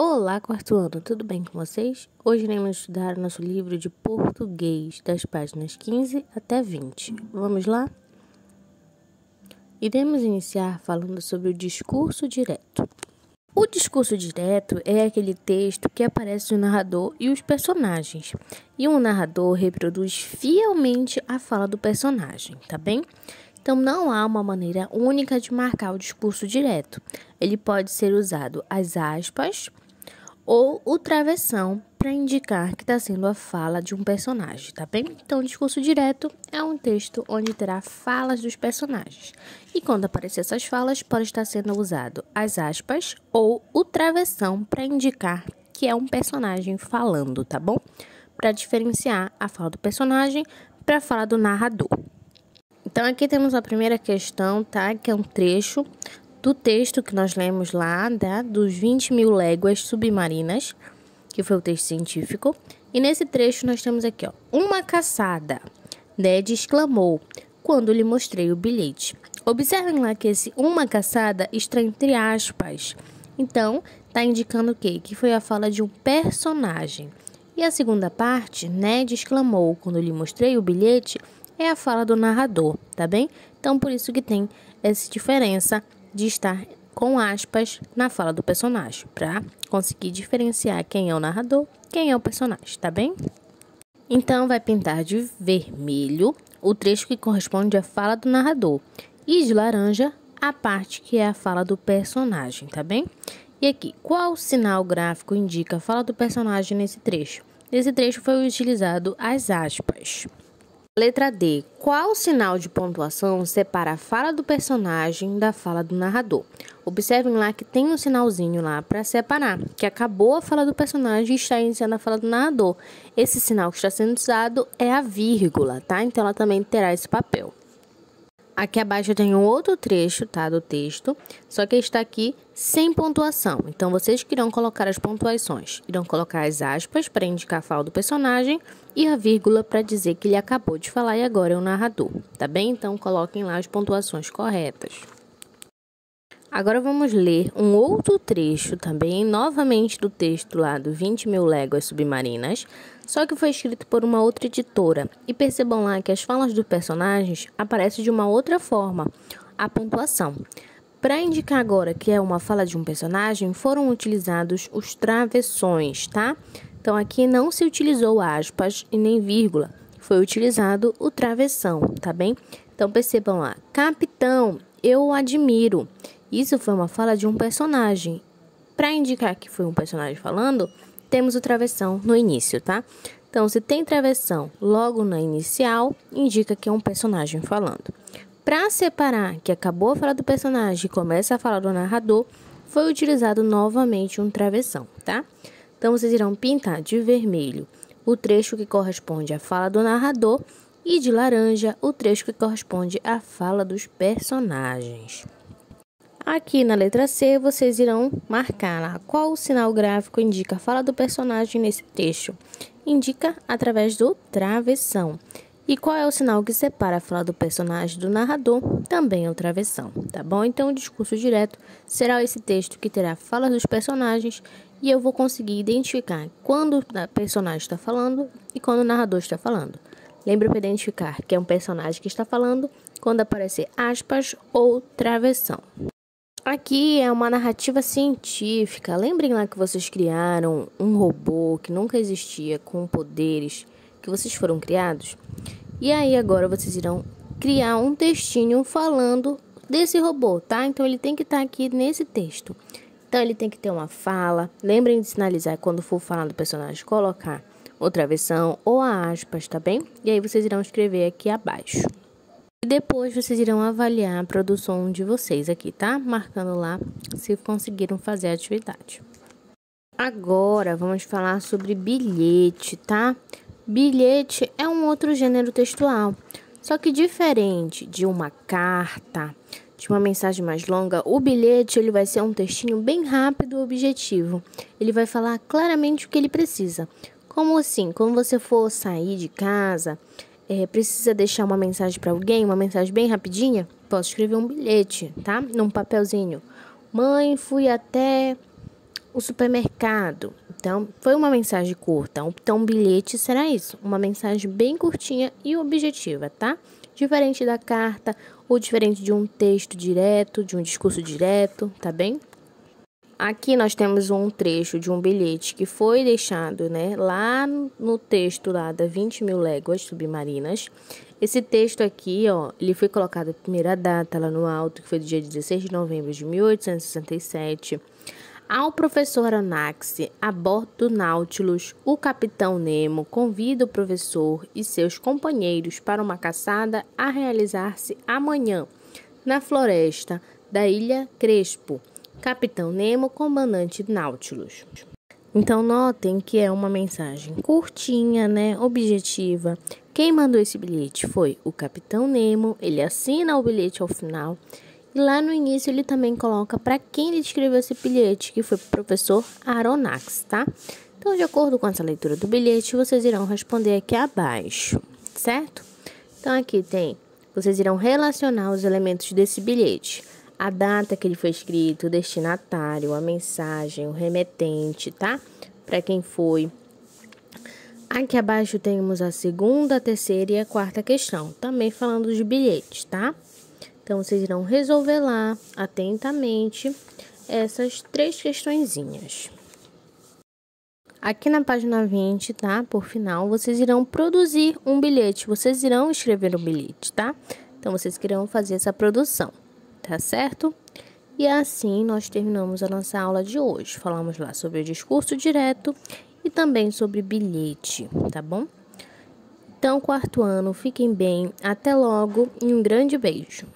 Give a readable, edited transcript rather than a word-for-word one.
Olá, quarto ano, tudo bem com vocês? Hoje iremos estudar o nosso livro de português, das páginas 15 até 20. Vamos lá? Iremos iniciar falando sobre o discurso direto. O discurso direto é aquele texto que aparece o narrador e os personagens, e o narrador reproduz fielmente a fala do personagem, tá bem? Então, não há uma maneira única de marcar o discurso direto. Ele pode ser usado as aspas ou o travessão para indicar que está sendo a fala de um personagem, tá bem? Então, o discurso direto é um texto onde terá falas dos personagens. E quando aparecer essas falas, pode estar sendo usado as aspas ou o travessão para indicar que é um personagem falando, tá bom? Para diferenciar a fala do personagem para a fala do narrador. Então, aqui temos a primeira questão, tá? Que é um trecho do texto que nós lemos lá, dos 20.000 léguas submarinas, que foi o texto científico. E nesse trecho nós temos aqui, ó, uma caçada, Ned exclamou, quando lhe mostrei o bilhete. Observem lá que esse uma caçada está entre aspas. Então, está indicando o quê? Que foi a fala de um personagem. E a segunda parte, Ned exclamou, quando lhe mostrei o bilhete, é a fala do narrador, tá bem? Então, por isso que tem essa diferença de estar com aspas na fala do personagem, para conseguir diferenciar quem é o narrador, quem é o personagem, tá bem? Então, vai pintar de vermelho o trecho que corresponde à fala do narrador e de laranja a parte que é a fala do personagem, tá bem? E aqui, qual sinal gráfico indica a fala do personagem nesse trecho? Nesse trecho foi utilizado as aspas. Letra D. Qual sinal de pontuação separa a fala do personagem da fala do narrador? Observem lá que tem um sinalzinho lá para separar, que acabou a fala do personagem e está iniciando a fala do narrador. Esse sinal que está sendo usado é a vírgula, tá? Então, ela também terá esse papel. Aqui abaixo eu tenho outro trecho, tá, do texto, só que está aqui sem pontuação. Então, vocês que irão colocar as pontuações. Irão colocar as aspas para indicar a fala do personagem e a vírgula para dizer que ele acabou de falar e agora é o narrador, tá bem? Então, coloquem lá as pontuações corretas. Agora vamos ler um outro trecho também, novamente do texto lá do 20.000 léguas submarinas, só que foi escrito por uma outra editora. E percebam lá que as falas dos personagens aparecem de uma outra forma, a pontuação. Para indicar agora que é uma fala de um personagem, foram utilizados os travessões, tá? Então, aqui não se utilizou aspas e nem vírgula, foi utilizado o travessão, tá bem? Então, percebam lá, capitão, eu o admiro. Isso foi uma fala de um personagem. Para indicar que foi um personagem falando, temos o travessão no início, tá? Então, se tem travessão logo na inicial, indica que é um personagem falando. Para separar que acabou a fala do personagem e começa a fala do narrador, foi utilizado novamente um travessão, tá? Então, vocês irão pintar de vermelho o trecho que corresponde à fala do narrador e de laranja o trecho que corresponde à fala dos personagens. Aqui na letra C, vocês irão marcar lá qual o sinal gráfico indica a fala do personagem nesse trecho. Indica através do travessão. E qual é o sinal que separa a fala do personagem do narrador? Também é o travessão, tá bom? Então, o discurso direto será esse texto que terá fala dos personagens e eu vou conseguir identificar quando o personagem está falando e quando o narrador está falando. Lembre para identificar que é um personagem que está falando quando aparecer aspas ou travessão. Aqui é uma narrativa científica. Lembrem lá que vocês criaram um robô que nunca existia, com poderes, que vocês foram criados. E aí agora vocês irão criar um textinho falando desse robô, tá? Então ele tem que estar aqui nesse texto. Então ele tem que ter uma fala. Lembrem de sinalizar quando for falar do personagem, colocar o travessão ou a aspas, tá bem? E aí vocês irão escrever aqui abaixo. E depois vocês irão avaliar a produção de vocês aqui, tá? Marcando lá se conseguiram fazer a atividade. Agora vamos falar sobre bilhete, tá? Bilhete é um outro gênero textual, só que diferente de uma carta, de uma mensagem mais longa, o bilhete ele vai ser um textinho bem rápido e objetivo. Ele vai falar claramente o que ele precisa. Como assim? Quando você for sair de casa, precisa deixar uma mensagem para alguém, uma mensagem bem rapidinha, posso escrever um bilhete, tá? Num papelzinho. Mãe, fui até O supermercado. Então, foi uma mensagem curta. Então, um bilhete será isso. Uma mensagem bem curtinha e objetiva, tá? Diferente da carta ou diferente de um texto direto, de um discurso direto, tá bem? Aqui nós temos um trecho de um bilhete que foi deixado, né, lá no texto lá da 20.000 léguas submarinas. Esse texto aqui, ó, ele foi colocado a primeira data lá no alto, que foi do dia 16 de novembro de 1867. Ao professor Aronnax, a bordo do Nautilus, o capitão Nemo convida o professor e seus companheiros para uma caçada a realizar-se amanhã, na floresta da Ilha Crespo. Capitão Nemo, comandante Nautilus. Então, notem que é uma mensagem curtinha, né, objetiva. Quem mandou esse bilhete foi o Capitão Nemo, ele assina o bilhete ao final. E lá no início ele também coloca para quem ele escreveu esse bilhete, que foi o professor Aronnax, tá? Então, de acordo com essa leitura do bilhete, vocês irão responder aqui abaixo, certo? Então, aqui tem, vocês irão relacionar os elementos desse bilhete. A data que ele foi escrito, o destinatário, a mensagem, o remetente, tá? Para quem foi. Aqui abaixo temos a segunda, a terceira e a quarta questão, também falando dos bilhetes, tá? Então, vocês irão resolver lá, atentamente, essas 3 questõezinhas. Aqui na página 20, tá? Por final, vocês irão produzir um bilhete. Vocês irão escrever um bilhete, tá? Então, vocês irão fazer essa produção, tá certo? E assim, nós terminamos a nossa aula de hoje. Falamos lá sobre o discurso direto e também sobre bilhete, tá bom? Então, 4º ano, fiquem bem, até logo e um grande beijo.